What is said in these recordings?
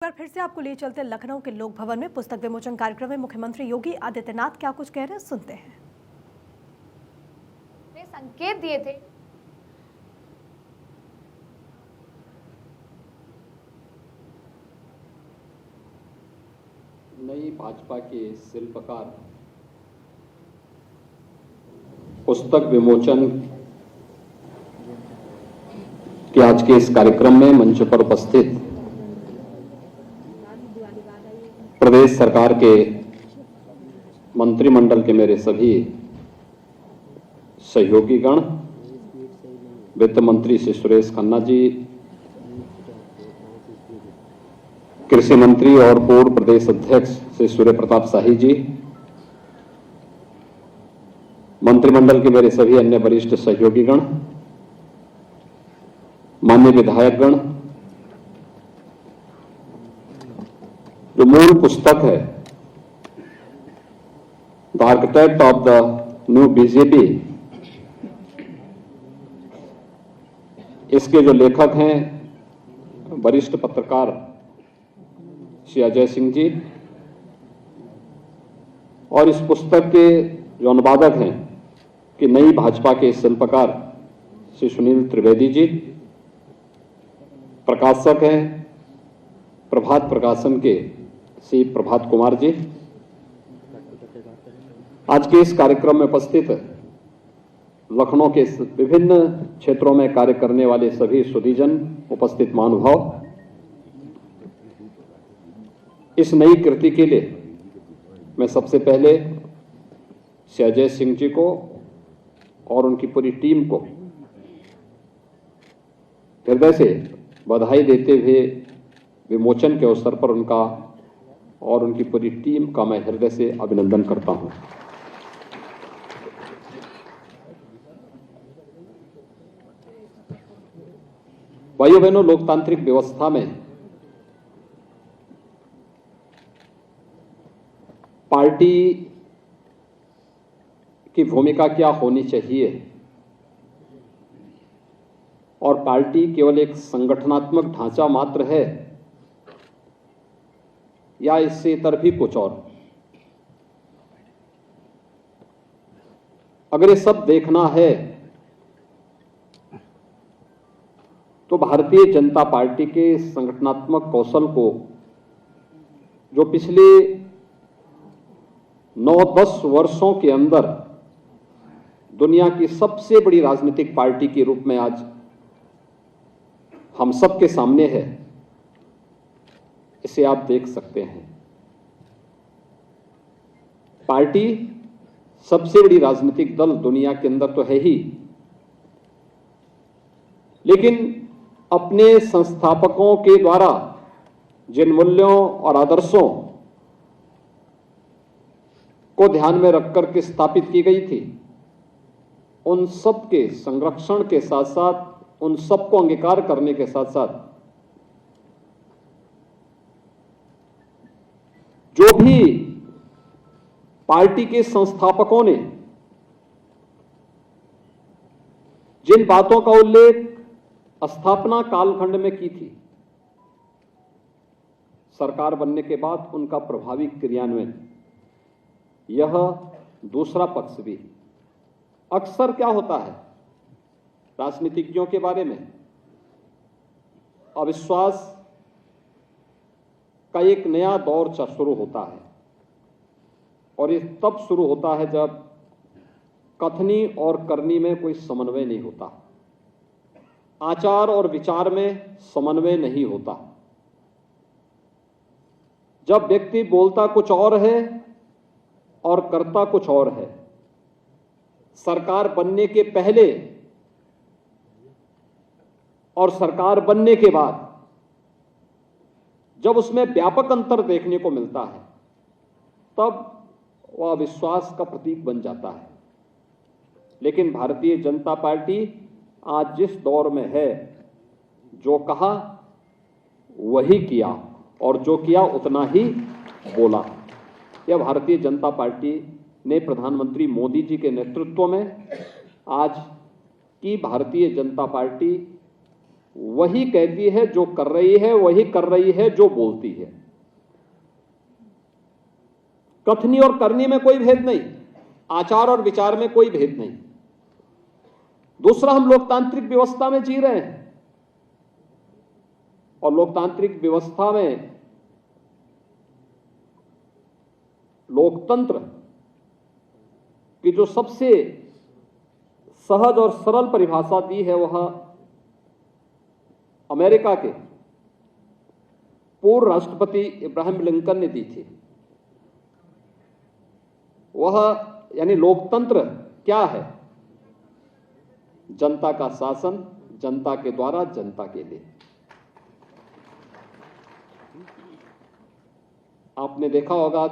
बार फिर से आपको ले चलते लखनऊ के लोक भवन में पुस्तक विमोचन कार्यक्रम में मुख्यमंत्री योगी आदित्यनाथ क्या कुछ कह रहे हैं, सुनते हैं। संकेत दिए थे। नई भाजपा के शिल्पकार पुस्तक विमोचन के आज के इस कार्यक्रम में मंच पर उपस्थित प्रदेश सरकार के मंत्रिमंडल के मेरे सभी सहयोगीगण, वित्त मंत्री श्री सुरेश खन्ना जी, कृषि मंत्री और पूर्व प्रदेश अध्यक्ष श्री सूर्य प्रताप शाही जी, मंत्रिमंडल के मेरे सभी अन्य वरिष्ठ सहयोगीगण, माननीय विधायकगण, जो मूल पुस्तक है the architect of the new BJP, इसके जो लेखक हैं वरिष्ठ पत्रकार श्री अजय सिंह जी, और इस पुस्तक के जो अनुवादक हैं कि नई भाजपा के शिल्पकार श्री सुनील त्रिवेदी जी, प्रकाशक हैं प्रभात प्रकाशन के श्री प्रभात कुमार जी, आज के इस कार्यक्रम में उपस्थित लखनऊ के विभिन्न क्षेत्रों में कार्य करने वाले सभी सुधीजन, उपस्थित महानुभाव, इस नई कृति के लिए मैं सबसे पहले श्री अजय सिंह जी को और उनकी पूरी टीम को हृदय से बधाई देते हुए विमोचन के अवसर पर उनका और उनकी पूरी टीम का मैं हृदय से अभिनंदन करता हूं। भाइयों बहनों, लोकतांत्रिक व्यवस्था में पार्टी की भूमिका क्या होनी चाहिए और पार्टी केवल एक संगठनात्मक ढांचा मात्र है या इससे इतर भी कुछ और, अगर ये सब देखना है तो भारतीय जनता पार्टी के संगठनात्मक कौशल को, जो पिछले 9-10 वर्षों के अंदर दुनिया की सबसे बड़ी राजनीतिक पार्टी के रूप में आज हम सब के सामने है, इसे आप देख सकते हैं। पार्टी सबसे बड़ी राजनीतिक दल दुनिया के अंदर तो है ही, लेकिन अपने संस्थापकों के द्वारा जिन मूल्यों और आदर्शों को ध्यान में रखकर के स्थापित की गई थी, उन सब के संरक्षण के साथ साथ, उन सबको अंगीकार करने के साथ साथ, जो भी पार्टी के संस्थापकों ने जिन बातों का उल्लेख स्थापना कालखंड में की थी, सरकार बनने के बाद उनका प्रभावी क्रियान्वयन, यह दूसरा पक्ष भी। अक्सर क्या होता है राजनीतिज्ञों के बारे में, अविश्वास का एक नया दौर शुरू होता है, और ये तब शुरू होता है जब कथनी और करनी में कोई समन्वय नहीं होता, आचार और विचार में समन्वय नहीं होता। जब व्यक्ति बोलता कुछ और है और करता कुछ और है। सरकार बनने के पहले और सरकार बनने के बाद जब उसमें व्यापक अंतर देखने को मिलता है, तब वह विश्वास का प्रतीक बन जाता है। लेकिन भारतीय जनता पार्टी आज जिस दौर में है, जो कहा वही किया और जो किया उतना ही बोला। यह भारतीय जनता पार्टी ने प्रधानमंत्री मोदी जी के नेतृत्व में आज की भारतीय जनता पार्टी वही कहती है जो कर रही है, वही कर रही है जो बोलती है। कथनी और करनी में कोई भेद नहीं, आचार और विचार में कोई भेद नहीं। दूसरा, हम लोकतांत्रिक व्यवस्था में जी रहे हैं और लोकतांत्रिक व्यवस्था में लोकतंत्र की जो सबसे सहज और सरल परिभाषा दी है वह अमेरिका के पूर्व राष्ट्रपति इब्राहिम लिंकन ने दी थी। वह यानी लोकतंत्र क्या है? जनता का शासन, जनता के द्वारा, जनता के लिए। आपने देखा होगा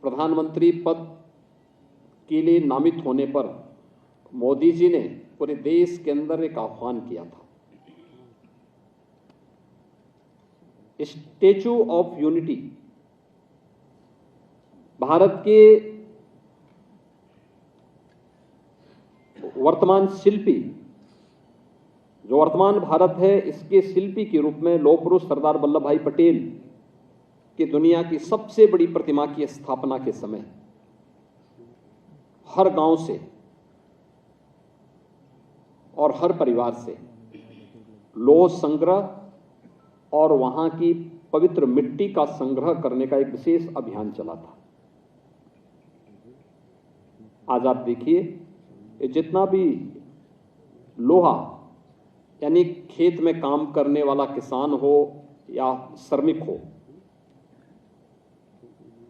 प्रधानमंत्री पद के लिए नामित होने पर मोदी जी ने पूरे देश के अंदर एक आह्वान किया था, स्टैच्यू ऑफ यूनिटी। भारत के वर्तमान शिल्पी, जो वर्तमान भारत है, इसके शिल्पी के रूप में लौह पुरुष सरदार वल्लभ भाई पटेल की दुनिया की सबसे बड़ी प्रतिमा की स्थापना के समय हर गांव से और हर परिवार से लौह संग्रह और वहां की पवित्र मिट्टी का संग्रह करने का एक विशेष अभियान चला था। आज आप देखिए, जितना भी लोहा यानी खेत में काम करने वाला किसान हो या श्रमिक हो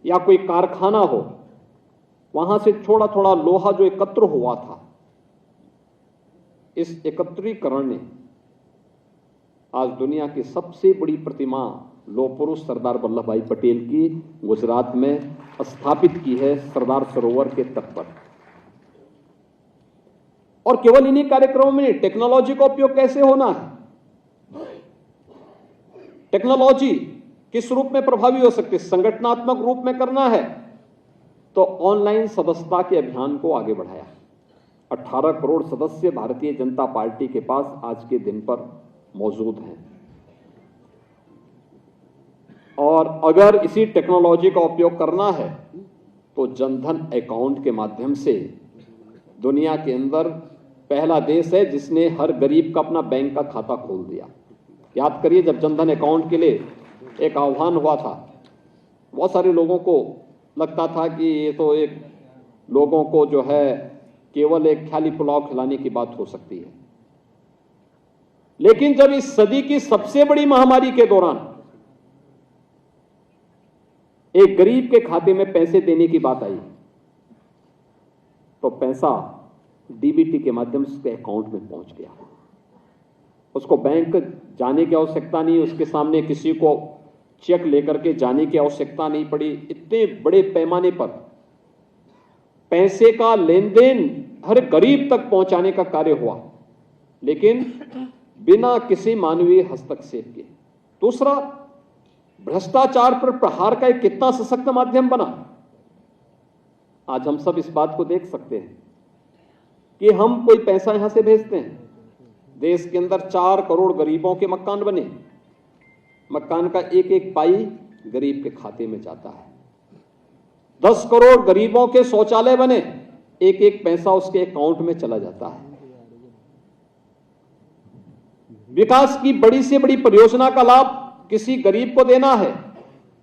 या कोई कारखाना हो, वहां से थोड़ा थोड़ा लोहा जो एकत्र हुआ था, इस एकत्रीकरण ने आज दुनिया की सबसे बड़ी प्रतिमा लौह पुरुष सरदार वल्लभ भाई पटेल की गुजरात में स्थापित की है, सरदार सरोवर के तट पर। और केवल इन्हीं कार्यक्रमों में नहीं, टेक्नोलॉजी का उपयोग कैसे होना है, टेक्नोलॉजी किस रूप में प्रभावी हो सकती है, संगठनात्मक रूप में करना है तो ऑनलाइन सदस्यता के अभियान को आगे बढ़ाया। 18 करोड़ सदस्य भारतीय जनता पार्टी के पास आज के दिन पर मौजूद हैं। और अगर इसी टेक्नोलॉजी का उपयोग करना है तो जनधन अकाउंट के माध्यम से दुनिया के अंदर पहला देश है जिसने हर गरीब का अपना बैंक का खाता खोल दिया। याद करिए, जब जनधन अकाउंट के लिए एक आह्वान हुआ था, बहुत सारे लोगों को लगता था कि ये तो एक लोगों को जो है केवल एक ख्याली पुलाव खिलाने की बात हो सकती है। लेकिन जब इस सदी की सबसे बड़ी महामारी के दौरान एक गरीब के खाते में पैसे देने की बात आई तो पैसा डीबीटी के माध्यम से उसके अकाउंट में पहुंच गया। उसको बैंक जाने की आवश्यकता नहीं, उसके सामने किसी को चेक लेकर के जाने की आवश्यकता नहीं पड़ी। इतने बड़े पैमाने पर पैसे का लेन देन हर गरीब तक पहुंचाने का कार्य हुआ, लेकिन बिना किसी मानवीय हस्तक्षेप के। दूसरा, भ्रष्टाचार पर प्रहार का एक कितना सशक्त माध्यम बना। आज हम सब इस बात को देख सकते हैं कि हम कोई पैसा यहां से भेजते हैं, देश के अंदर 4 करोड़ गरीबों के मकान बने, मकान का एक एक पाई गरीब के खाते में जाता है। 10 करोड़ गरीबों के शौचालय बने, एक एक पैसा उसके अकाउंट में चला जाता है। विकास की बड़ी से बड़ी परियोजना का लाभ किसी गरीब को देना है,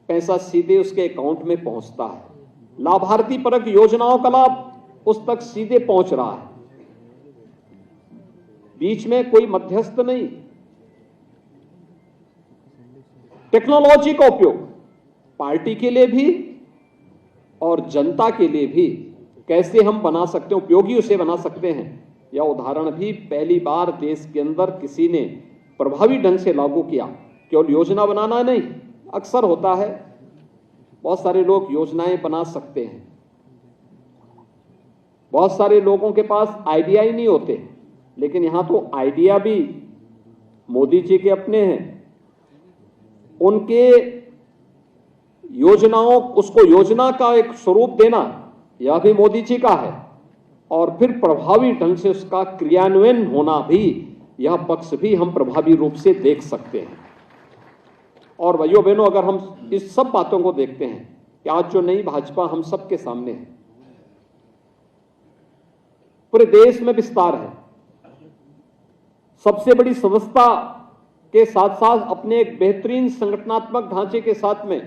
पैसा सीधे उसके अकाउंट में पहुंचता है। लाभार्थी परक योजनाओं का लाभ उस तक सीधे पहुंच रहा है, बीच में कोई मध्यस्थ नहीं। टेक्नोलॉजी का उपयोग पार्टी के लिए भी और जनता के लिए भी कैसे हम बना सकते हैं, उपयोगी उसे बना सकते हैं, यह उदाहरण भी पहली बार देश के अंदर किसी ने प्रभावी ढंग से लागू किया। केवल योजना बनाना नहीं, अक्सर होता है बहुत सारे लोग योजनाएं बना सकते हैं, बहुत सारे लोगों के पास आइडिया ही नहीं होते, लेकिन यहां तो आइडिया भी मोदी जी के अपने हैं। उनके योजनाओं, उसको योजना का एक स्वरूप देना, यह भी मोदी जी का है, और फिर प्रभावी ढंग से उसका क्रियान्वयन होना भी यह पक्ष भी हम प्रभावी रूप से देख सकते हैं। और भाइयों बहनों, अगर हम इस सब बातों को देखते हैं कि आज जो नई भाजपा हम सबके सामने है, पूरे देश में विस्तार है, सबसे बड़ी संस्था के साथ साथ अपने एक बेहतरीन संगठनात्मक ढांचे के साथ में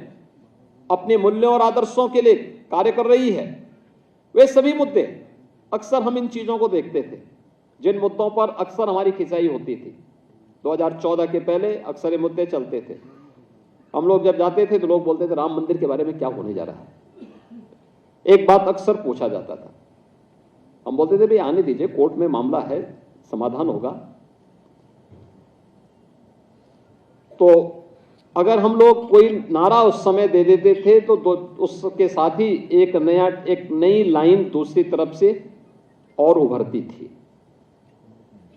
अपने मूल्यों और आदर्शों के लिए कार्य कर रही है। वे सभी मुद्दे, अक्सर हम इन चीजों को देखते थे जिन मुद्दों पर अक्सर हमारी खिंचाई होती थी। 2014 के पहले अक्सर ये मुद्दे चलते थे। हम लोग जब जाते थे तो लोग बोलते थे राम मंदिर के बारे में क्या होने जा रहा है। एक बात अक्सर पूछा जाता था, हम बोलते थे भाई आने दीजिए, कोर्ट में मामला है, समाधान होगा। तो अगर हम लोग कोई नारा उस समय दे देते थे तो उसके साथ ही एक नई लाइन दूसरी तरफ से और उभरती थी।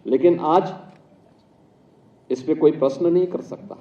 लेकिन आज इस पे कोई प्रश्न नहीं कर सकता।